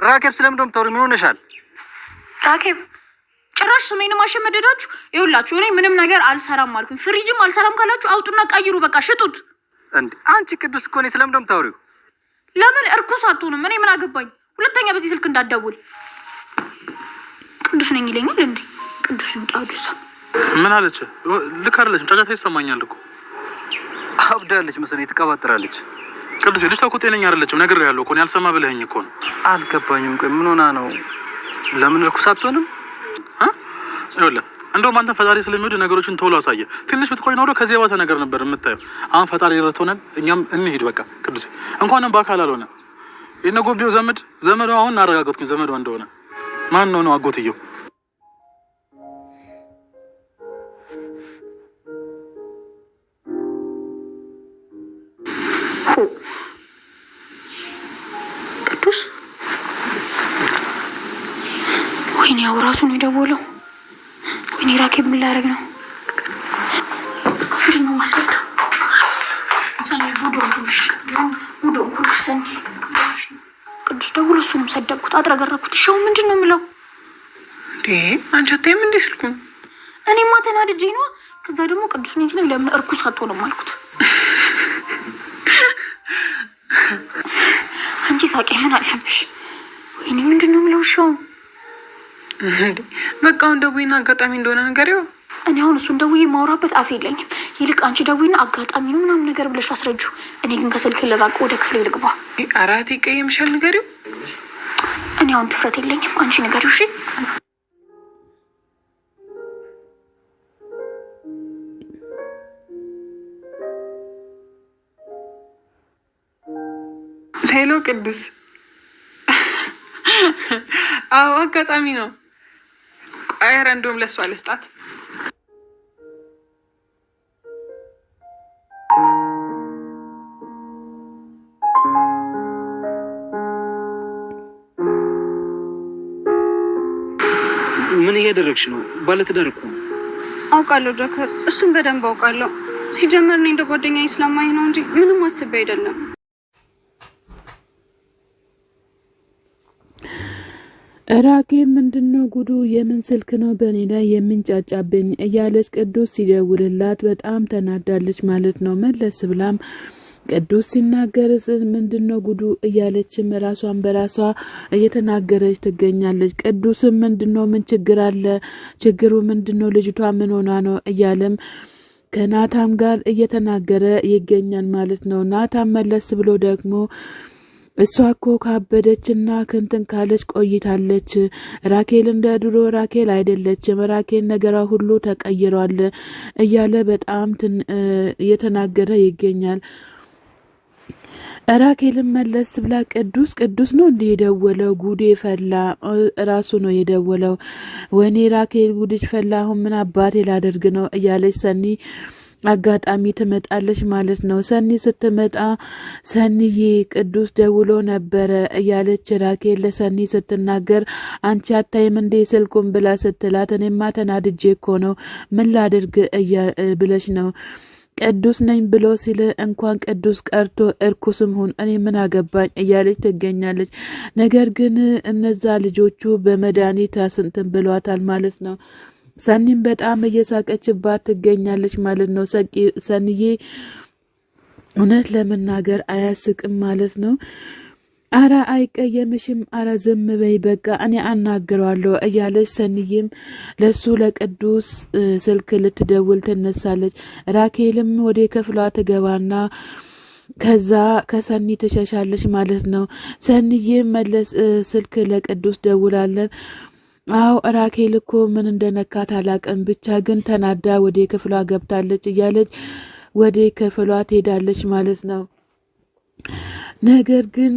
ራኬብ ስለምንድነው የምታወሪው? ምን ሆነሻል? ራኬብ ጭራሽ ስሜን ማሸመደዳችሁ። ይኸውላችሁ እኔ ምንም ነገር አልሰራም አልኩኝ። ፍሪጅም አልሰራም ካላችሁ አውጡና ቀይሩ፣ በቃ ሽጡት። እንዴ አንቺ ቅዱስ እኮ ነኝ። ስለምንድነው የምታወሪው? ለምን እርኩስ አትሆንም? እኔ ምን አገባኝ? ሁለተኛ በዚህ ስልክ እንዳትደውል። ቅዱስ ነኝ ይለኛል እንዴ? ቅዱስ ይውጣዱሳ። ምን አለች? ልክ አይደለችም። ጫጫታ ይሰማኛል እኮ። አብዳለች መሰለኝ፣ ትቀባጥራለች። ቅዱስ ልጅቷ እኮ ጤነኛ አይደለችም። ነግሬሃለሁ እኮ ያልሰማ ብለኸኝ እኮ ነው። አልገባኝም። ቆይ ምን ሆና ነው? ለምን እርኩስ አትሆንም? ይኸውልህ እንደውም አንተን ፈጣሪ ስለሚወድ ነገሮችን ቶሎ አሳየ። ትንሽ ብትቆይ ኖሮ ከዚህ የባሰ ነገር ነበር የምታየው። አሁን ፈጣሪ ረድቶናል። እኛም እንሂድ በቃ። ቅዱስ እንኳንም በአካል አልሆነ የነጎቤው ዘመዱ አሁን አረጋገጥኩኝ ዘመዷ እንደሆነ። ማን ነው አጎትየው? ቅዱስ ወይኔ ያው ራሱ ነው የደወለው። ወይኔ ራኬብ ምን ላደርግ ነው? ምንድን ነው ማስረዳው? ሰኔ ቡዶ ሰኔ ቅዱስ ደውሎ እሱንም ሰደብኩት፣ አጥረገረኩት። ሻው ምንድን ነው የምለው? እንዴ አንቺ አታይም እንዴ ስልኩን? እኔማ ተናድጄ ነው። ከዛ ደግሞ ቅዱስ ነኝ ሲለኝ ለምን እርኩስ አትሆንም አልኩት። አንቺ ሳቂ ምን አለብሽ? ወይኔ ምንድን ነው የምለው? ሻው በቃ አሁን ደውይና አጋጣሚ እንደሆነ ነገር ይኸው። እኔ አሁን እሱን ደውዬ ማውራበት አፍ የለኝም። ይልቅ አንቺ ደውይና አጋጣሚ ነው ምናምን ነገር ብለሽ አስረጁ። እኔ ግን ከስልክ ልራቅ፣ ወደ ክፍሌ ልግባ። አራት ይቀየምሻል ንገሪው። እኔ አሁን ድፍረት የለኝም። አንቺ ንገሪው እሺ። ሄሎ ቅዱስ። አዎ አጋጣሚ ነው። ኧረ እንደውም ለእሷ ልስጣት። ምን እያደረግሽ ነው? ባለትዳር እኮ አውቃለሁ ጆከር፣ እሱን በደንብ አውቃለሁ። ሲጀመር እኔ እንደ ጓደኛዬ ስለማይ ነው እንጂ ምንም አስቤ አይደለም። ራኬብ ምንድነው ጉዱ? የምን ስልክ ነው በእኔ ላይ የሚንጫጫብኝ? እያለች ቅዱስ ሲደውልላት በጣም ተናዳለች ማለት ነው። መለስ ብላም ቅዱስ ሲናገር ምንድነው ጉዱ እያለችም ራሷን በራሷ እየተናገረች ትገኛለች። ቅዱስም ምንድነው? ምን ችግር አለ? ችግሩ ምንድነው? ልጅቷ ምን ሆና ነው? እያለም ከናታም ጋር እየተናገረ ይገኛል ማለት ነው። ናታም መለስ ብሎ ደግሞ እሷ እኮ ካበደችና ክንትን ካለች ቆይታለች። ራኬል እንደ ድሮ ራኬል አይደለችም። ራኬል ነገሯ ሁሉ ተቀይሯል እያለ በጣም እየተናገረ ይገኛል። ራኬልም መለስ ብላ ቅዱስ ነው እንዲህ የደወለው? ጉዴ ፈላ። ራሱ ነው የደወለው። ወኔ ራኬል ጉድሽ ፈላ። አሁን ምን አባቴ ላደርግ ነው እያለች ሰኒ አጋጣሚ ትመጣለች ማለት ነው። ሰኒ ስትመጣ ሰኒዬ ቅዱስ ደውሎ ነበረ እያለች ራኬል ለሰኒ ስትናገር አንቺ አታይም እንዴ ስልኩን ብላ ስትላት እኔማ ተናድጄ እኮ ነው ምን ላድርግ ብለሽ ነው ቅዱስ ነኝ ብሎ ሲል እንኳን ቅዱስ ቀርቶ እርኩስም ሁን እኔ ምን አገባኝ እያለች ትገኛለች። ነገር ግን እነዛ ልጆቹ በመድኃኒት አስንትን ብሏታል ማለት ነው። ሰኒም በጣም እየሳቀችባት ትገኛለች ማለት ነው። ሰኒዬ እውነት ለመናገር አያስቅም ማለት ነው። አራ አይቀየምሽም፣ አራ ዝም በይ በቃ እኔ አናግረዋለሁ እያለች ሰኒዬም ለሱ ለቅዱስ ስልክ ልትደውል ትነሳለች። ራኬልም ወደ ክፍሏ ትገባና ከዛ ከሰኒ ትሸሻለች ማለት ነው። ሰኒዬም መለስ ስልክ ለቅዱስ ደውላለን። አው ራኬል እኮ ምን እንደነካት አላቀም፣ ብቻ ግን ተናዳ ወደ ክፍሏ ገብታለች እያለች ወደ ክፍሏ ትሄዳለች ማለት ነው። ነገር ግን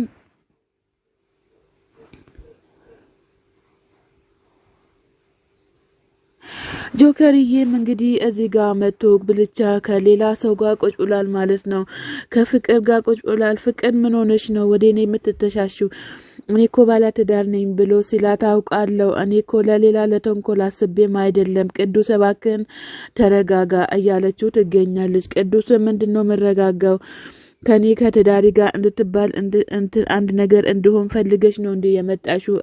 ጆከርዬም እንግዲህ እዚህ ጋር መጥቶ ብልቻ ከሌላ ሰው ጋር ቁጭ ብሏል ማለት ነው። ከፍቅር ጋር ቁጭ ብሏል። ፍቅር ምን ሆነሽ ነው ወደ እኔ የምትተሻሹ? እኔ እኮ ባለትዳር ነኝ ብሎ ሲላት አውቃለሁ። እኔ እኮ ለሌላ ለተንኮል አስቤም አይደለም። ቅዱስ እባክህን ተረጋጋ እያለችው ትገኛለች። ቅዱስ ምንድነው መረጋጋው? ከኔ ከትዳሪ ጋር እንድትባል አንድ ነገር እንድሆን ፈልገሽ ነው እንዴ የመጣሽው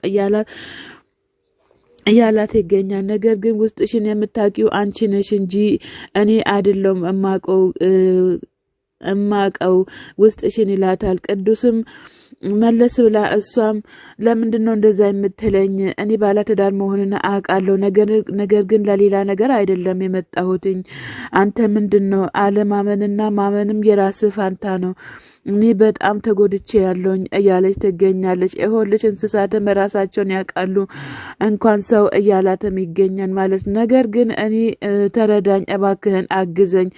እያላት ይገኛል። ነገር ግን ውስጥሽን የምታውቂው አንቺ ነሽ እንጂ እኔ አይደለም እማቀው ውስጥሽን ይላታል። ቅዱስም መለስ ብላ እሷም ለምንድን ነው እንደዛ የምትለኝ? እኔ ባለትዳር መሆንን አውቃለሁ። ነገር ግን ለሌላ ነገር አይደለም የመጣሁትኝ። አንተ ምንድን ነው አለማመንና ማመንም የራስ ፋንታ ነው። እኔ በጣም ተጎድቼ ያለውኝ እያለች ትገኛለች። ይኸውልሽ እንስሳትም ራሳቸውን ያውቃሉ እንኳን ሰው እያላትም ይገኛል ማለት። ነገር ግን እኔ ተረዳኝ፣ እባክህን አግዘኝ፣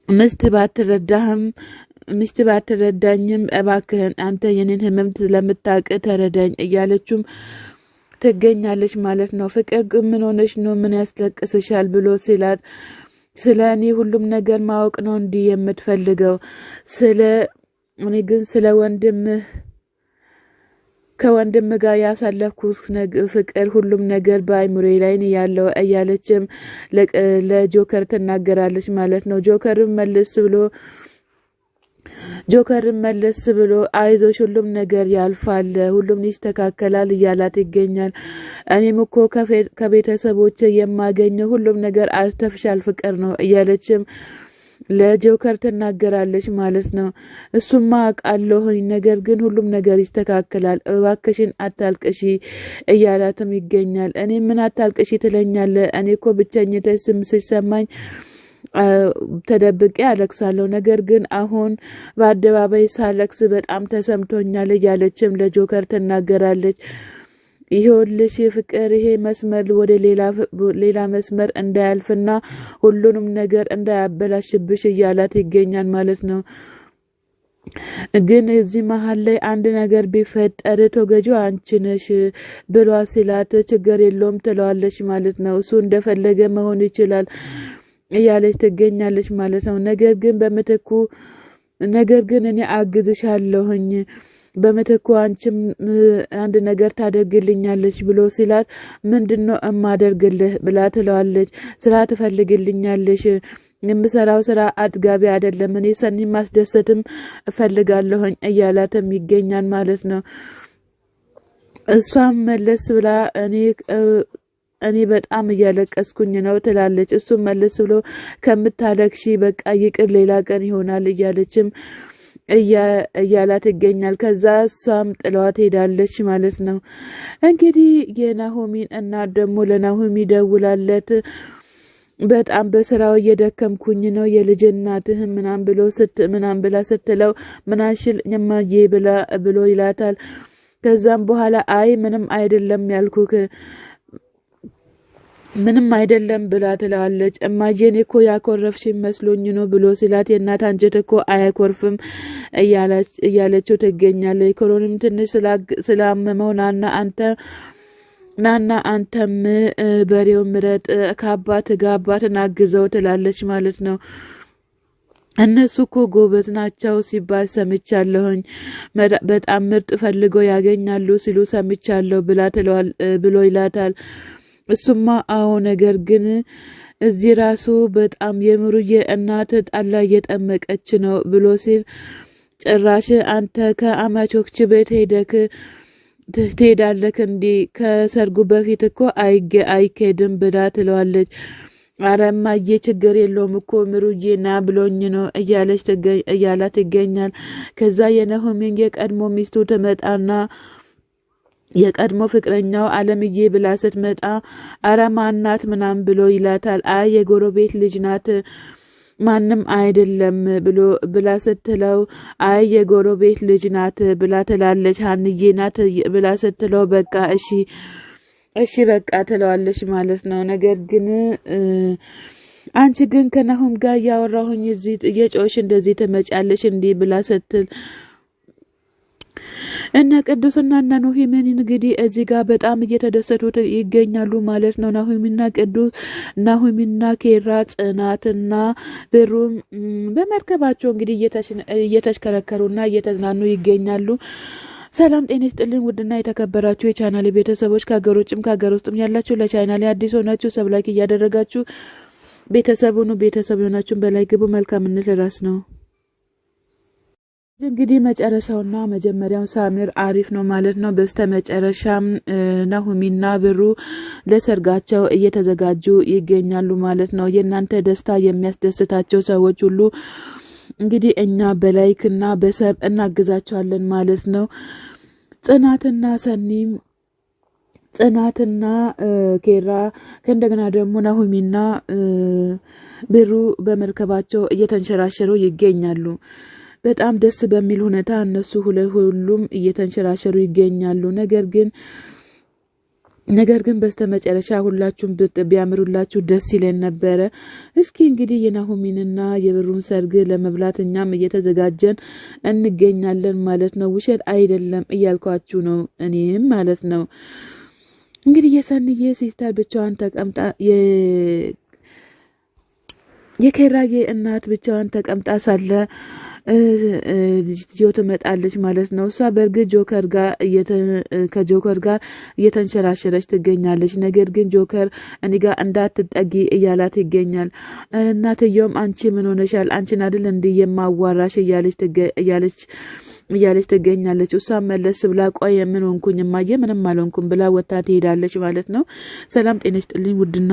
ሚስት ባትረዳኝም እባክህን አንተ የኔን ህመም ስለምታውቅ ተረዳኝ እያለችም ትገኛለች ማለት ነው። ፍቅር ግን ምን ሆነሽ ነው? ምን ያስለቅስሻል? ብሎ ሲላት ስለ እኔ ሁሉም ነገር ማወቅ ነው እንዲህ የምትፈልገው? እኔ ግን ስለ ከወንድም ጋር ያሳለፍኩት ፍቅር ሁሉም ነገር በአይምሮ ላይ ያለው እያለችም ለጆከር ትናገራለች ማለት ነው። ጆከርም መለስ ብሎ አይዞሽ ሁሉም ነገር ያልፋል፣ ሁሉም ይስተካከላል እያላት ይገኛል። እኔም እኮ ከቤተሰቦች የማገኘው ሁሉም ነገር አርተፍሻል ፍቅር ነው እያለችም ለጆከር ትናገራለች ማለት ነው። እሱማ አውቃለሁኝ፣ ነገር ግን ሁሉም ነገር ይስተካከላል፣ እባክሽን አታልቅሺ እያላትም ይገኛል። እኔ ምን አታልቅሺ ትለኛለ? እኔ እኮ ብቸኝነት ሲሰማኝ ተደብቄ አለቅሳለሁ፣ ነገር ግን አሁን በአደባባይ ሳለቅስ በጣም ተሰምቶኛል እያለችም ለጆከር ትናገራለች። ይኸውልሽ ፍቅር ይሄ መስመር ወደ ሌላ መስመር እንዳያልፍና ሁሉንም ነገር እንዳያበላሽብሽ እያላት ይገኛል ማለት ነው። ግን እዚህ መሀል ላይ አንድ ነገር ቢፈጠር ተጎጂው አንቺ ነሽ ብሏ ሲላት ችግር የለውም ትለዋለች ማለት ነው። እሱ እንደፈለገ መሆን ይችላል እያለች ትገኛለች ማለት ነው። ነገር ግን እኔ አግዝሻለሁኝ በምትኩ አንቺም አንድ ነገር ታደርግልኛለች ብሎ ሲላት ምንድነው እማደርግልህ ብላ ትለዋለች። ስራ ትፈልግልኛለች፣ የምሰራው ስራ አጥጋቢ አይደለም፣ እኔ ሰኒ ማስደሰትም እፈልጋለሁኝ እያላትም ይገኛል ማለት ነው። እሷም መለስ ብላ እኔ በጣም እያለቀስኩኝ ነው ትላለች። እሱም መለስ ብሎ ከምታለቅሺ በቃ ይቅር ሌላ ቀን ይሆናል እያለችም እያላት ይገኛል። ከዛ እሷም ጥለዋት ሄዳለች ማለት ነው። እንግዲህ የናሆሚን እናት ደግሞ ለናሆሚ ደውላለት በጣም በስራው እየደከምኩኝ ነው የልጅ እናትህ ምናም ብላ ስትለው ምናሽል እማዬ ብሎ ይላታል። ከዛም በኋላ አይ ምንም አይደለም ያልኩክ ምንም አይደለም ብላ ትላለች። እማዬን እኮ ያኮረፍሽ መስሎኝ ነው ብሎ ሲላት የእናት አንጀት እኮ አያኮርፍም እያለችው ትገኛለች። ኮሮንም ትንሽ ስላመመው ናና አንተም በሬው ምረጥ ከአባት ጋር አባትን አግዘው ትላለች ማለት ነው። እነሱ እኮ ጎበዝ ናቸው ሲባል ሰምቻለሁኝ፣ በጣም ምርጥ ፈልገው ያገኛሉ ሲሉ ሰምቻለሁ ብሎ ይላታል። እሱማ አዎ፣ ነገር ግን እዚህ ራሱ በጣም የምሩዬ እናት ጣላ እየጠመቀች ነው ብሎ ሲል ጭራሽ አንተ ከአማቾች ቤት ትሄዳለክ እንዲ ከሰርጉ በፊት እኮ አይኬድም ብላ ትለዋለች። አረማዬ ችግር የለውም እኮ ምሩዬ ና ብሎኝ ነው እያላት ይገኛል። ከዛ የናሆሚን የቀድሞ ሚስቱ ትመጣና የቀድሞ ፍቅረኛው አለምዬ ብላ ስትመጣ አረማናት ምናም ብሎ ይላታል። አይ የጎረቤት ልጅ ናት ማንም አይደለም ብላ ስትለው አይ የጎረቤት ልጅ ናት ብላ ትላለች። ሀንዬ ናት ብላ ስትለው በቃ እሺ በቃ ትለዋለች ማለት ነው። ነገር ግን አንቺ ግን ከናሆም ጋር እያወራሁኝ እዚህ እየጮሽ እንደዚህ ትመጫለሽ እንዲህ ብላ ስትል እና ቅዱስና እና ናሆምን እንግዲህ እዚህ ጋር በጣም እየተደሰቱ ይገኛሉ ማለት ነው። ናሆምና ኬራ ጽናትና ብሩም በመርከባቸው እንግዲህ እየተሽከረከሩና እየተዝናኑ ይገኛሉ። ሰላም ጤና ይስጥልኝ ውድና የተከበራችሁ የቻናሌ ቤተሰቦች ከሀገር ውጭም ከሀገር ውስጥም ያላችሁ ለቻናሌ አዲስ ሆናችሁ ሰብላይክ እያደረጋችሁ ቤተሰብ የሆናችሁን በላይ ግቡ። መልካምነት ለራስ ነው። እንግዲህ መጨረሻውና መጀመሪያው ሳሚር አሪፍ ነው ማለት ነው። በስተ መጨረሻም ናሆሚና ብሩ ለሰርጋቸው እየተዘጋጁ ይገኛሉ ማለት ነው። የእናንተ ደስታ የሚያስደስታቸው ሰዎች ሁሉ እንግዲህ እኛ በላይክና በሰብ እናግዛቸዋለን ማለት ነው። ጽናትና ኬራ ከእንደገና ደግሞ ናሆሚና ብሩ በመርከባቸው እየተንሸራሸሩ ይገኛሉ። በጣም ደስ በሚል ሁኔታ እነሱ ሁሉም እየተንሸራሸሩ ይገኛሉ። ነገር ግን በስተመጨረሻ ሁላችሁም ቢያምሩላችሁ ደስ ይለን ነበረ። እስኪ እንግዲህ የናሆሚንና የብሩን ሰርግ ለመብላት እኛም እየተዘጋጀን እንገኛለን ማለት ነው። ውሸት አይደለም እያልኳችሁ ነው እኔም ማለት ነው። እንግዲህ የሰንዬ ሲስተር ብቻዋን ተቀምጣ የኬራዬ እናት ብቻዋን ተቀምጣ ሳለ ልጅዮ ትመጣለች ማለት ነው። እሷ በእርግጥ ከጆከር ጋር እየተንሸራሸረች ትገኛለች። ነገር ግን ጆከር እኔ ጋር እንዳትጠጊ እያላት ይገኛል። እናትየውም አንቺ ምን ሆነሻል? አንቺን አይደል እንዲህ የማዋራሽ እያለች ትገኛለች። እሷ መለስ ብላ ቆይ ምን ሆንኩኝ እማዬ ምንም አልሆንኩም ብላ ወታ ትሄዳለች ማለት ነው። ሰላም ጤና ይስጥልኝ ውድና